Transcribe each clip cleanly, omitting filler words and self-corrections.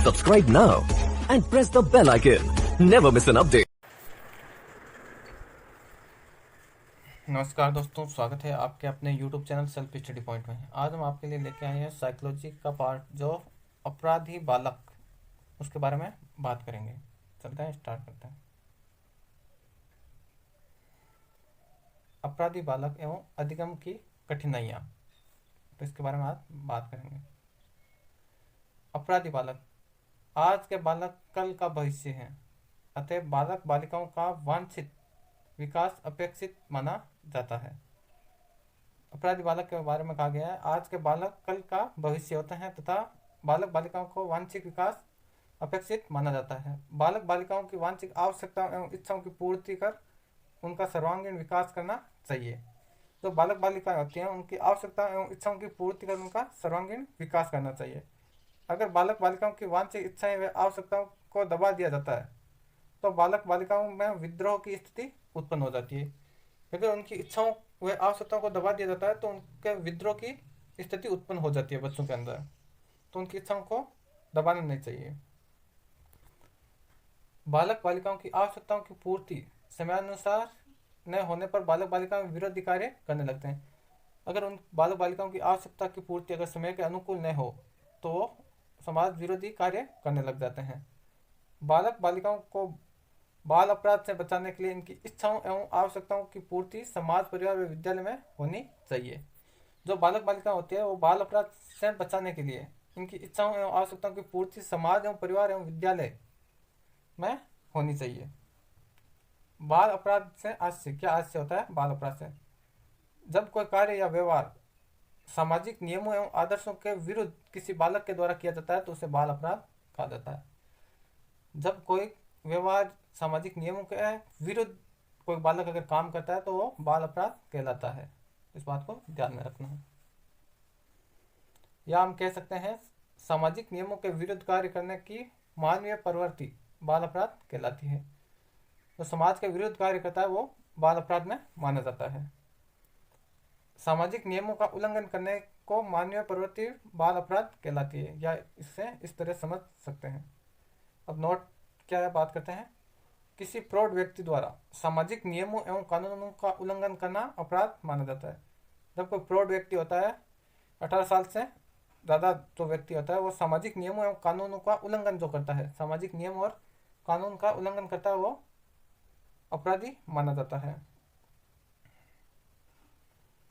Subscribe now and press the bell icon. Never miss an update. नमस्कार दोस्तों, स्वागत है आपके अपने YouTube channel self study point में। आज हम आपके लिए लेके आए हैं साइकोलॉजी का पार्ट जो अपराधी बालक, उसके बारे में बात करेंगे। चलते हैं, स्टार्ट करते हैं। अपराधी बालक एवं अधिगम की कठिनाइयाँ, तो इसके बारे में आज बात करेंगे। अपराधी बालक, आज के बालक कल का भविष्य है, अतः बालक बालिकाओं का वांछित विकास अपेक्षित माना जाता है। अपराधी बालक के बारे में कहा गया है, आज के बालक कल का भविष्य होते हैं तथा बालक बालिकाओं को वांछित विकास अपेक्षित माना जाता है। बालक बालिकाओं की वांछित आवश्यकताओं एवं इच्छाओं की पूर्ति कर उनका सर्वांगीण विकास करना चाहिए। जो बालक बालिकाएं होती हैं उनकी आवश्यकताओं एवं इच्छाओं की पूर्ति कर उनका सर्वांगीण विकास करना चाहिए। अगर बालक बालिकाओं की वांछित इच्छाएं व आवश्यकताओं को दबा दिया जाता है तो बालक बालिकाओं में विद्रोह की स्थिति उत्पन्न हो जाती है। अगर उनकी इच्छाओं व आवश्यकताओं को दबा दिया जाता है तो उनके विद्रोह की स्थिति उत्पन्न हो जाती है बच्चों के अंदर, तो उनकी इच्छाओं को दबाना नहीं चाहिए। बालक बालिकाओं की आवश्यकताओं की पूर्ति समयानुसार न होने पर बालक बालिकाओं विरोधी कार्य करने लगते हैं। अगर उन बालक बालिकाओं की आवश्यकता की पूर्ति अगर समय के अनुकूल न हो तो वो समाज विरोधी कार्य करने लग जाते हैं। बालक बालिकाओं को बाल अपराध से बचाने के लिए इनकी इच्छाओं एवं आवश्यकताओं की पूर्ति समाज, परिवार व विद्यालय में होनी चाहिए। जो बालक बालिका होती है वो बाल अपराध से बचाने के लिए इनकी इच्छाओं एवं आवश्यकताओं की पूर्ति समाज एवं परिवार एवं विद्यालय में होनी चाहिए। बाल अपराध से हास्य, क्या हास्य होता है बाल अपराध से? जब कोई कार्य या व्यवहार सामाजिक नियमों एवं आदर्शों के विरुद्ध किसी बालक के द्वारा किया जाता है तो उसे बाल अपराध कहा जाता है। जब कोई व्यवहार सामाजिक नियमों के विरुद्ध कोई बालक अगर काम करता है तो वो बाल अपराध कहलाता है। इस बात को ध्यान में रखना है। या हम कह सकते हैं सामाजिक नियमों के विरुद्ध कार्य करने की मानवीय प्रवृत्ति बाल अपराध कहलाती है। तो समाज के विरुद्ध कार्य करता है वो बाल अपराध में माना जाता है। सामाजिक नियमों का उल्लंघन करने को मानवीय प्रवृत्ति बाल अपराध कहलाती है, या इससे इस तरह समझ सकते हैं। अब नोट क्या है, बात करते हैं। किसी प्रौढ़ व्यक्ति द्वारा सामाजिक नियमों एवं कानूनों का उल्लंघन करना अपराध माना जाता है। जब कोई प्रौढ़ व्यक्ति होता है, 18 साल से ज़्यादा जो व्यक्ति होता है वो सामाजिक नियमों एवं कानूनों का उल्लंघन जो करता है, सामाजिक नियम और कानून का उल्लंघन करता है, वो अपराधी माना जाता है।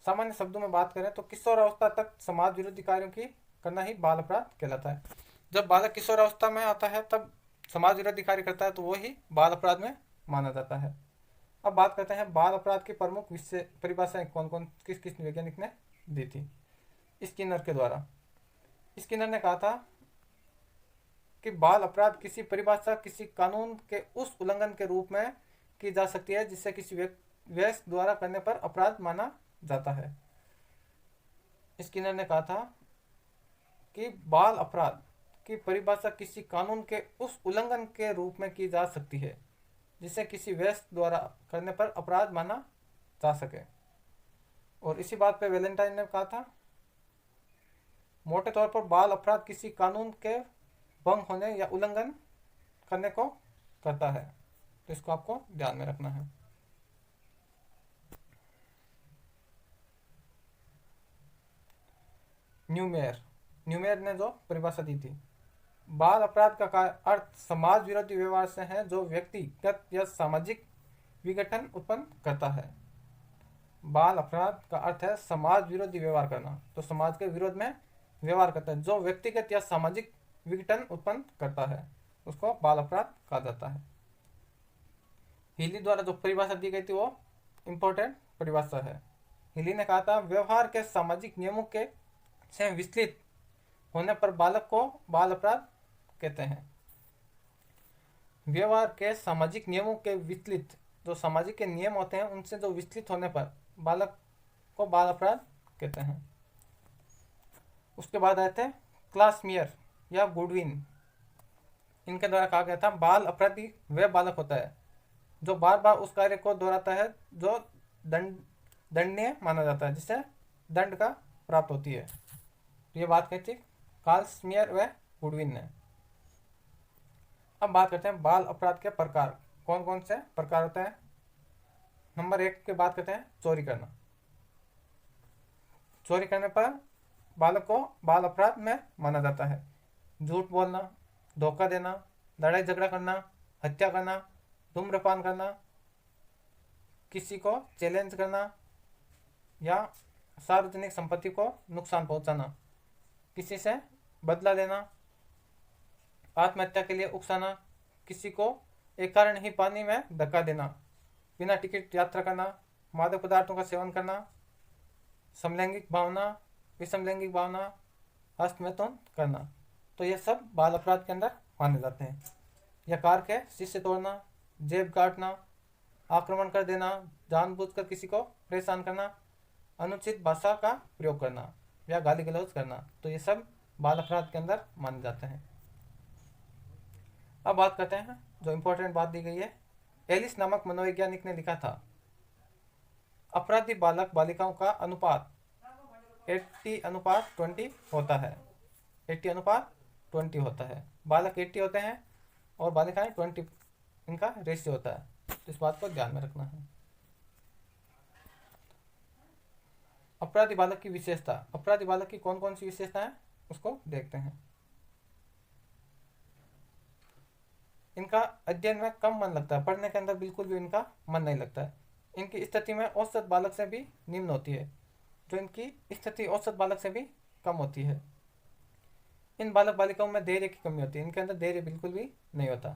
सामान्य शब्दों में बात करें तो किशोरावस्था तक समाज विरोधी कार्यों की करना ही बाल अपराध कहलाता है। जब बालक किशोरावस्था में आता है तब समाज विरोधी कार्य करता है तो वो ही बाल अपराध में माना जाता है। अब बात करते हैं बाल अपराध की प्रमुख विषय परिभाषाएं कौन कौन किस किस वैज्ञानिक ने दी थी। स्किनर के द्वारा, स्किनर ने कहा था कि बाल अपराध किसी परिभाषा किसी कानून के उस उल्लंघन के रूप में की जा सकती है जिससे किसी वयस्क द्वारा करने पर अपराध माना जाता है। स्किनर ने कहा था कि बाल अपराध की परिभाषा किसी कानून के उस उल्लंघन के रूप में की जा सकती है जिसे किसी वयस्क द्वारा करने पर अपराध माना जा सके। और इसी बात पे वैलेंटाइन ने कहा था, मोटे तौर पर बाल अपराध किसी कानून के भंग होने या उल्लंघन करने को करता है। तो इसको आपको ध्यान में रखना है। न्यूमेयर ने जो परिभाषा दी थी, बाल अपराध का अर्थ समाज विरोधी व्यवहार से है जो व्यक्तिगत या सामाजिक विघटन उत्पन्न करता है। बाल अपराध का अर्थ है समाज विरोधी व्यवहार करना, तो समाज के विरोध में व्यवहार करता है जो व्यक्तिगत या सामाजिक विघटन उत्पन्न करता है, उसको बाल अपराध कहा जाता है। हिली द्वारा जो परिभाषा दी गई थी वो इंपॉर्टेंट परिभाषा है। हिली ने कहा था, व्यवहार के सामाजिक नियमों के से विचलित होने पर बालक को बाल अपराध कहते हैं। व्यवहार के सामाजिक नियमों के विचलित, जो सामाजिक के नियम होते हैं उनसे जो विचलित होने पर बालक को बाल अपराध कहते हैं। उसके बाद आए थे क्लासमियर या गुडविन। इनके द्वारा कहा गया था, बाल अपराधी वह बालक होता है जो बार बार उस कार्य को दोहराता है जो दंडनीय माना जाता है, जिससे दंड का प्राप्त होती है। तो ये बात कही थी कार्ल स्मियर व गुडविन ने। अब बात करते हैं बाल अपराध के प्रकार, कौन कौन से प्रकार होते हैं। नंबर 1 की बात करते हैं चोरी करना। चोरी करने पर बालक को बाल अपराध में माना जाता है। झूठ बोलना, धोखा देना, लड़ाई झगड़ा करना, हत्या करना, धूम्रपान करना, किसी को चैलेंज करना या सार्वजनिक संपत्ति को नुकसान पहुंचाना, किसी से बदला लेना, आत्महत्या के लिए उकसाना, किसी को एक कारण ही पानी में धक्का देना, बिना टिकट यात्रा करना, मादक पदार्थों का सेवन करना, समलैंगिक भावना, विषमलैंगिक भावना, हस्तमैथुन करना। तो ये सब बाल अपराध के अंदर माने जाते हैं। या कार के शीशे तोड़ना, जेब काटना, आक्रमण कर देना, जानबूझकर किसी को परेशान करना, अनुचित भाषा का प्रयोग करना या गाली गलौज करना, तो ये सब बाल अपराध के अंदर माने जाते हैं। अब बात करते हैं जो इम्पोर्टेंट बात दी गई है। एलिस नामक मनोवैज्ञानिक ने लिखा था, अपराधी बालक बालिकाओं का अनुपात 80:20 होता है। 80:20 होता है। बालक 80 होते हैं और बालिकाएं 20, इनका रेशियो होता है। तो इस बात को ध्यान में रखना है। अपराधी बालक की विशेषता, अपराधी बालक की कौन कौन सी विशेषता है उसको देखते हैं। इनका अध्ययन में कम मन लगता है, पढ़ने के अंदर बिल्कुल भी इनका मन नहीं लगता है। इनकी स्थिति में औसत बालक से भी निम्न होती है, जो इनकी स्थिति औसत बालक से भी कम होती है। इन बालक बालिकाओं में धैर्य की कमी होती है, इनके अंदर धैर्य बिल्कुल भी नहीं होता।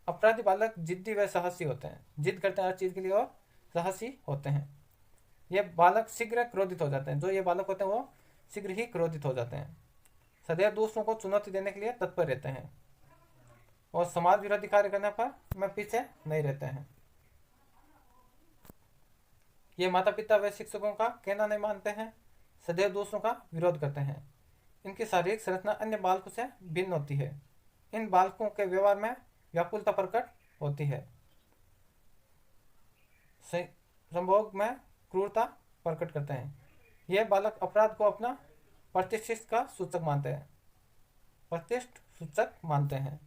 अपराधी बालक जिद्दी व साहसी होते हैं, जिद करते हैं हर चीज के लिए और साहसी होते हैं। ये बालक शीघ्र क्रोधित हो जाते हैं, जो ये बालक होते हैं वो शीघ्र ही क्रोधित हो जाते हैं। सदैव दूसरों को चुनौती देने के लिए तत्पर रहते हैं और समाज विरोधी कार्य करने पर में पीछे नहीं रहते हैं। ये माता पिता व शिक्षकों का कहना नहीं मानते हैं, सदैव दूसरों का विरोध करते हैं। इनकी शारीरिक संरचना अन्य बालकों से भिन्न होती है। इन बालकों के व्यवहार में व्याकुलता प्रकट होती है, संभोग में क्रूरता प्रकट करते हैं। यह बालक अपराध को अपना प्रतिष्ठित का सूचक मानते हैं, प्रतिष्ठ सूचक मानते हैं।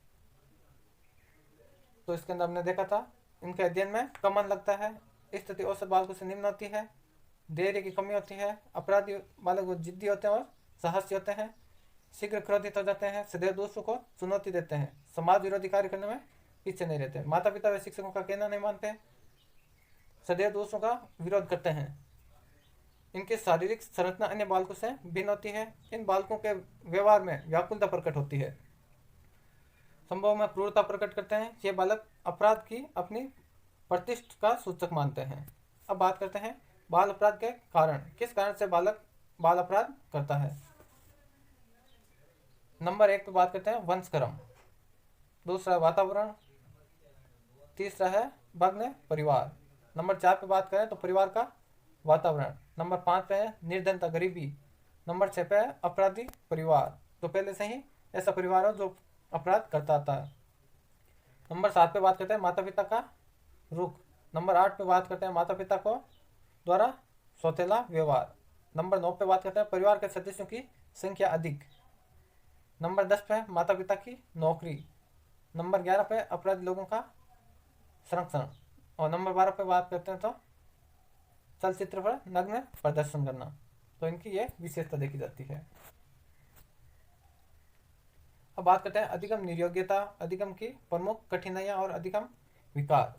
तो इसके अंदर हमने देखा था इनके अध्ययन में कम मन लगता है, स्थिति औसत बालकों से निम्न होती है, धैर्य की कमी होती है, अपराधी बालक जिद्दी होते हैं और साहसी होते हैं, शीघ्र क्रोधित हो जाते हैं, सदैव दूसरों को चुनौती देते हैं, समाज विरोधी कार्य करने में पीछे नहीं रहते, माता पिता व शिक्षकों का कहना नहीं मानते, सदैव दूसरों का विरोध करते हैं। इनकी शारीरिक संरचना अन्य बालकों से भिन्न होती है। इन बालकों के व्यवहार में व्याकुलता प्रकट होती है, संभव में क्रूरता प्रकट करते हैं। ये बालक अपराध की अपनी प्रतिष्ठा का सूचक मानते हैं। अब बात करते हैं बाल अपराध के कारण, किस कारण से बालक बाल अपराध करता है। नंबर 1 पे बात करते हैं वंशक्रम, दूसरा है वातावरण, तीसरा है भग्न परिवार। नंबर 4 पे बात करें तो परिवार का वातावरण। नंबर 5 पे है निर्धनता गरीबी। नंबर 6 पे है अपराधी परिवार, तो पहले से ही ऐसा परिवार हो जो अपराध करता आता है। नंबर 7 पे बात करते हैं माता पिता का रुख। नंबर 8 पे बात करते हैं माता पिता को द्वारा सौतेला व्यवहार। नंबर 9 पे बात करते हैं परिवार के सदस्यों की संख्या अधिक। नंबर 10 पे माता पिता की नौकरी। नंबर 11 पे अपराधी लोगों का संरक्षण। और नंबर 12 पे बात करते हैं तो चलचित्र पर नग्न प्रदर्शन करना। तो इनकी ये विशेषता देखी जाती है। अब बात करते हैं अधिगम निर्योग्यता, अधिगम की प्रमुख कठिनाइयां और अधिगम विकार।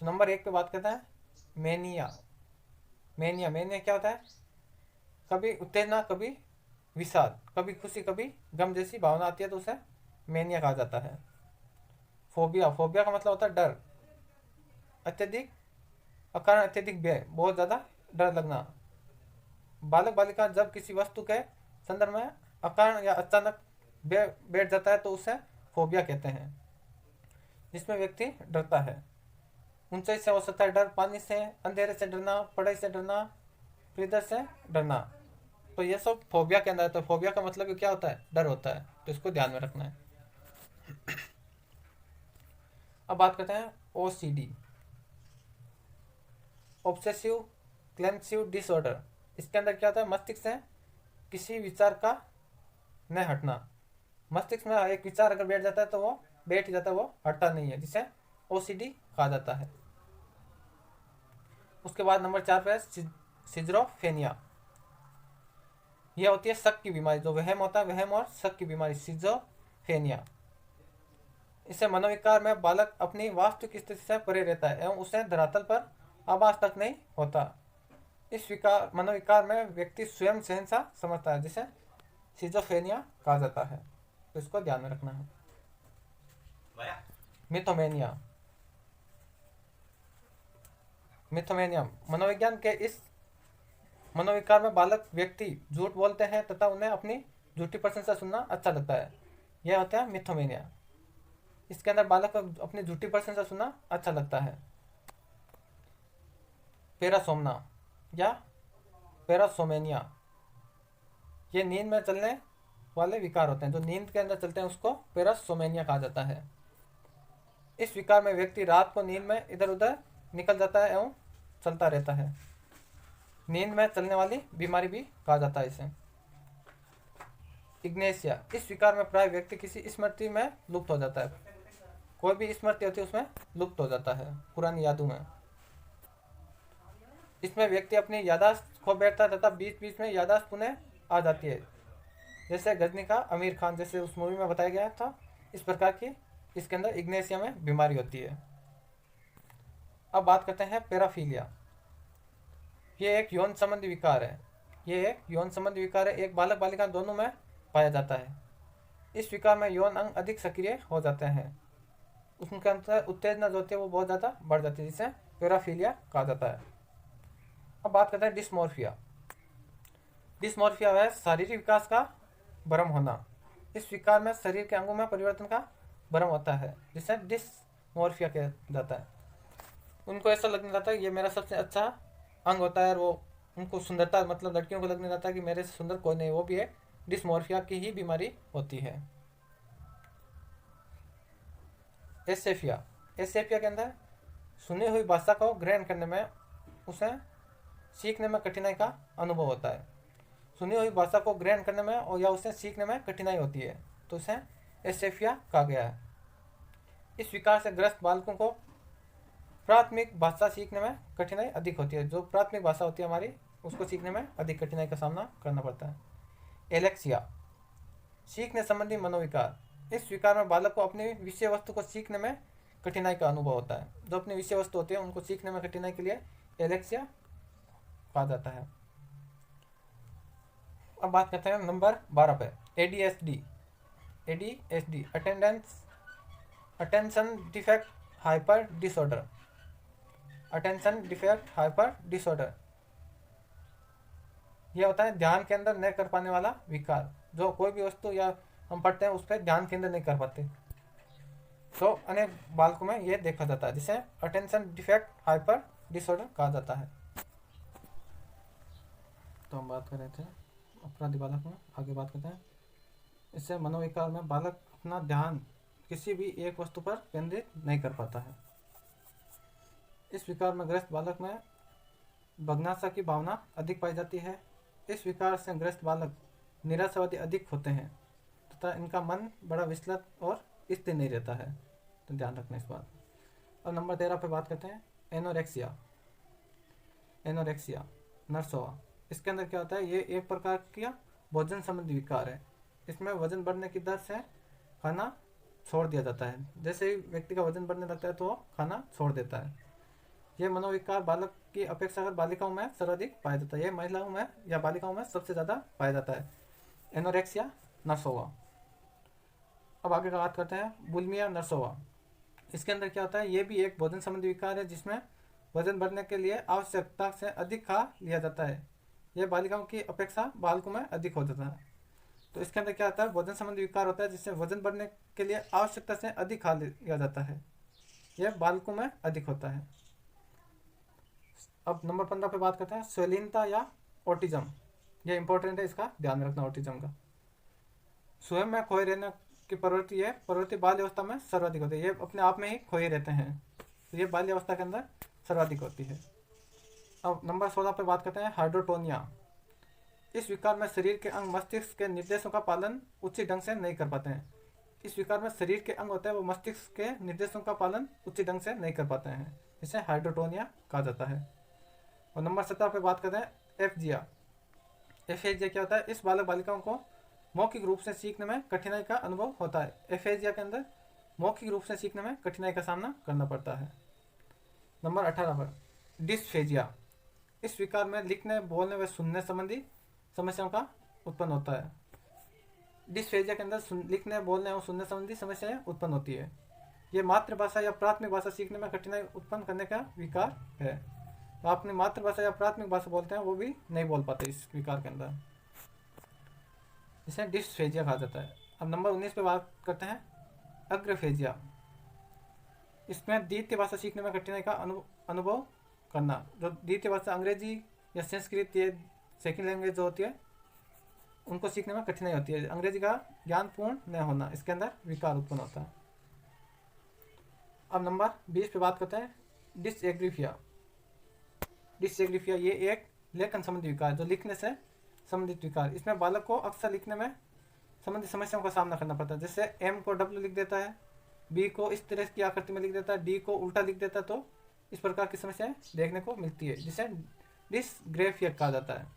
तो नंबर 1 पे बात करते हैं मेनिया। मेनिया क्या होता है, कभी उत्तेजना, कभी विषाद, कभी खुशी, कभी गम जैसी भावना आती है तो उसे मेनिया कहा जाता है। फोबिया का मतलब होता है डर, अत्यधिक अकारण अत्यधिक भय, बहुत ज्यादा डर लगना। बालक बालिका जब किसी वस्तु के संदर्भ में अकारण या अचानक बैठ जाता है तो उसे फोबिया कहते हैं, जिसमें व्यक्ति डरता है। ऊंचाई से हो सकता है डर, पानी से, अंधेरे से डरना, पढ़ाई से डरना, प्रियदर से डरना। तो ये सब फोबिया के अंदर है। तो फोबिया का मतलब क्या होता है, डर होता है। तो इसको ध्यान में रखना है। अब बात करते हैं OCD, ऑब्सेसिव कंपल्सिव डिसऑर्डर। इसके अंदर क्या होता है, मस्तिष्क से किसी विचार का न हटना, मस्तिष्क में एक विचार अगर बैठ जाता है तो वो बैठ जाता है, वो हटता नहीं है, जिसे ओसीडी कहा जाता है। उसके बाद नंबर 4 पे सिजोफ्रेनिया। यह होती है शक की बीमारी, जो वहम होता है, वहम और शक की बीमारी, सिजोफ्रेनिया। इससे मनोविकार में बालक अपनी वास्तविक स्थिति से परे रहता है एवं उसे धरातल पर आभास तक नहीं होता। इस विकार मनोविकार में व्यक्ति स्वयं शहंशाह समझता है, जिसे सिजोफ्रेनिया कहा जाता है। तो इसको ध्यान में रखना है। मिथोमेनिया। मिथोमेनिया मनोविज्ञान के इस मनोविकार में बालक व्यक्ति झूठ बोलते हैं तथा उन्हें अपनी झूठी प्रशंसा सुनना अच्छा लगता है। यह होता है मिथोमेनिया। इसके अंदर बालक को अपनी झूठी प्रशंसा सुनना अच्छा लगता है। पेरासोमना या पेरासोमेनिया, ये नींद में चलने वाले विकार होते हैं। जो नींद के अंदर चलते हैं उसको पेरासोमेनिया कहा जाता है। इस विकार में व्यक्ति रात को नींद में इधर उधर निकल जाता है एवं चलता रहता है। नींद में चलने वाली बीमारी भी कहा जाता है इसे। इग्नेशिया। इस विकार में प्राय व्यक्ति किसी स्मृति में लुप्त हो जाता है। कोई भी स्मृति होती है उसमें लुप्त हो जाता है, पुरानी यादों में। इसमें व्यक्ति अपनी यादाश्त खो बैठता है तथा बीच बीच में यादाश्त पुनः आ जाती है, जैसे गजनी का आमिर खान, जैसे उस मूवी में बताया गया था। इस प्रकार की इसके अंदर इग्नेशिया में बीमारी होती है। अब बात करते हैं पैराफीलिया। ये एक यौन संबंधी विकार है। ये एक यौन संबंधी विकार है, एक बालक बालिका दोनों में पाया जाता है। इस विकार में यौन अंग अधिक सक्रिय हो जाते हैं, उनके अंदर उत्तेजना जो होती है वो बहुत ज़्यादा बढ़ जाती है, जिसे पैराफीलिया कहा जाता है। अब बात करते हैं डिस्मोर्फिया। डिस्मोर्फिया है शारीरिक विकास का भ्रम होना। इस विकार में शरीर के अंगों में परिवर्तन का भ्रम होता है, जिसे डिस्मोर्फिया कहा जाता है। उनको ऐसा लगने लगता है ये मेरा सबसे अच्छा अंग होता है, और वो उनको सुंदरता, मतलब लड़कियों को लगने लगता है कि मेरे से सुंदर कोई नहीं। वो भी है डिस्मोर्फिया की ही बीमारी होती है। एसेफिया। एसेफिया के अंदर सुनी हुई भाषा को ग्रहण करने में, उसे सीखने में कठिनाई का अनुभव होता है। सुनी हुई भाषा को ग्रहण करने में और या उसे सीखने में कठिनाई होती है, तो उसे एसेफिया कहा गया है। इस विकार से ग्रस्त बालकों को प्राथमिक भाषा सीखने में कठिनाई अधिक होती है। जो प्राथमिक भाषा होती है हमारी, उसको सीखने में अधिक कठिनाई का सामना करना पड़ता है। एलेक्सिया, सीखने संबंधी मनोविकार। इस विकार में बालक को अपनी विषय वस्तु को सीखने में कठिनाई का अनुभव होता है। जो अपनी विषय वस्तु होती है उनको सीखने में कठिनाई के लिए एलेक्सिया कहा जाता है। अब बात करते हैं नंबर 12 पे, ADSD. ADSD attention defect hyper disorder. Attention defect hyper disorder, यह होता है ध्यान केंद्र नहीं कर पाने वाला विकार। जो कोई भी वस्तु या हम पढ़ते हैं उस पर ध्यान केंद्र नहीं कर पाते, तो अनेक बालकों में यह देखा जाता है, जिसे अटेंशन डिफेक्ट हाइपर डिसऑर्डर कहा जाता है। तो हम बात कर रहे थे अपराधी बालक में, आगे बात करते हैं। इससे मनोविकार में बालक अपना ध्यान किसी भी एक वस्तु पर केंद्रित नहीं कर पाता है। इस विकार में ग्रस्त बालक में भग्नाशा की भावना अधिक पाई जाती है। इस विकार से ग्रस्त बालक निराशावादी अधिक होते हैं तथा इनका मन बड़ा विचलित और स्थिर नहीं रहता है, तो ध्यान रखना इस बात। और नंबर 13 पे बात करते हैं एनोरेक्सिया। एनोरेक्सिया नर्सोवा। इसके अंदर क्या होता है, ये एक प्रकार का भोजन संबंधी विकार है। इसमें वजन बढ़ने की दर से खाना छोड़ दिया जाता है। जैसे ही व्यक्ति का वजन बढ़ने लगता है तो वो खाना छोड़ देता है। यह मनोविकार बालक की अपेक्षा बालिकाओं में सर्वाधिक पाया जाता है। यह महिलाओं में या बालिकाओं में सबसे ज़्यादा पाया जाता है, एनोरेक्सिया नर्सोवा। अब आगे का बात करते हैं बुलिमिया नर्सोवा। इसके अंदर क्या होता है, ये भी एक भोजन संबंधी विकार है, जिसमें वजन बढ़ने के लिए आवश्यकता से अधिक खा लिया जाता है। यह बालिकाओं की अपेक्षा बालकों में अधिक हो जाता है। तो इसके अंदर क्या होता है, भोजन संबंधी विकार होता है जिससे वजन बढ़ने के लिए आवश्यकता से अधिक खा लिया जाता है। यह बालकों में अधिक होता है। अब नंबर 15 पे बात करते हैं स्वलीनता या ऑटिज्म। यह इंपॉर्टेंट है, इसका ध्यान रखना ऑटिज्म का। स्वयं में खोए रहने की प्रवृत्ति बाल्य अवस्था में सर्वाधिक होती है। ये अपने आप में ही खोए रहते हैं, तो ये बाल्य अवस्था के अंदर सर्वाधिक होती है। अब नंबर 16 पे बात करते हैं हाइड्रोटोनिया। इस विकार में शरीर के अंग मस्तिष्क के निर्देशों का पालन उचित ढंग से नहीं कर पाते हैं। इस विकार में शरीर के अंग होते हैं वो मस्तिष्क के निर्देशों का पालन उचित ढंग से नहीं कर पाते हैं, इसे हाइड्रोटोनिया कहा जाता है। और नंबर 17 पे बात करते हैं एफजिया। एफेजिया क्या होता है? इस बालक बालिकाओं को मौखिक रूप से सीखने में कठिनाई का अनुभव होता है। एफेजिया के अंदर मौखिक रूप से सीखने में कठिनाई का सामना करना पड़ता है। नंबर 18 पर डिस्फेजिया। इस विकार में लिखने, बोलने व सुनने संबंधी समस्याओं का उत्पन्न होता है। डिस्फेजिया के अंदर लिखने, बोलने और सुनने संबंधी समस्याएं उत्पन्न होती है। ये मातृभाषा या प्राथमिक भाषा सीखने में कठिनाई उत्पन्न करने का विकार है। तो अपनी मातृभाषा या प्राथमिक भाषा बोलते हैं वो भी नहीं बोल पाते इस विकार के अंदर, इसे डिस्फेजिया कहा जाता है। अब नंबर 19 पे बात करते हैं अग्रफेजिया। इसमें द्वितीय भाषा सीखने में कठिनाई का अनुभव करना। जो द्वितीय भाषा अंग्रेजी या संस्कृत, ये सेकेंड लैंग्वेज जो होती है, उनको सीखने में कठिनाई होती है। अंग्रेजी का ज्ञान पूर्ण न होना, इसके अंदर विकार उत्पन्न होता है। अब नंबर 20 पे बात करते हैं डिसएग्रीफिया। डिसएग्रीफिया ये एक लेखन संबंधी विकार, जो लिखने से संबंधित विकार। इसमें बालक को अक्सर लिखने में संबंधित समस्याओं का सामना करना पड़ता है। जैसे एम को डब्ल्यू लिख देता है, बी को इस तरह की आकृति में लिख देता है, डी को उल्टा लिख देता है। तो इस प्रकार की समस्याएं देखने को मिलती है, जिसे डिसग्रेफिया कहा जाता है।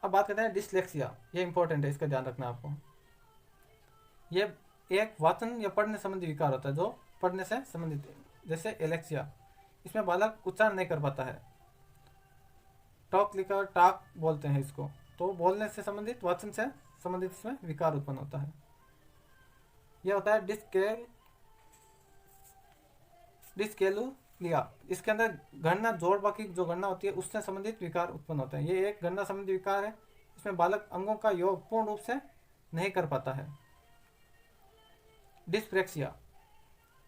अब बात करते हैं डिसलेक्सिया। ये इंपॉर्टेंट है, इसका ध्यान रखना आपको। ये एक वाचन या पढ़ने संबंधी विकार होता है, जो पढ़ने से संबंधित है। जैसे एलेक्सिया, इसमें बालक उच्चारण नहीं कर पाता है। टॉक लिखकर टाक बोलते हैं इसको, तो बोलने से संबंधित, वाचन से संबंधित इसमें विकार उत्पन्न होता है। यह होता है डिस्कैलकुलिया। इसके अंदर गणना, जोड़ बाकी जो गणना होती है उससे संबंधित विकार उत्पन्न होते हैं। ये एक गणना संबंधी विकार है। इसमें बालक अंगों का योग पूर्ण रूप से नहीं कर पाता है। डिस्प्रेक्सिया,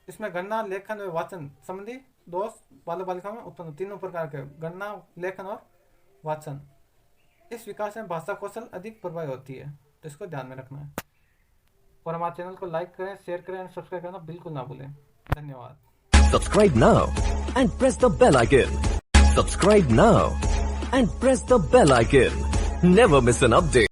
इसमें गणना, लेखन व वाचन संबंधी दोष बालक बालिकाओं में उत्पन्न, तीनों प्रकार के गणना, लेखन और वाचन। इस विकार से भाषा कौशल अधिक प्रभावी होती है, तो इसको ध्यान में रखना है। और हमारे चैनल को लाइक करें, शेयर करें और सब्सक्राइब करना बिल्कुल ना भूलें। धन्यवाद। Subscribe now and press the bell icon. Subscribe now and press the bell icon. Never miss an update.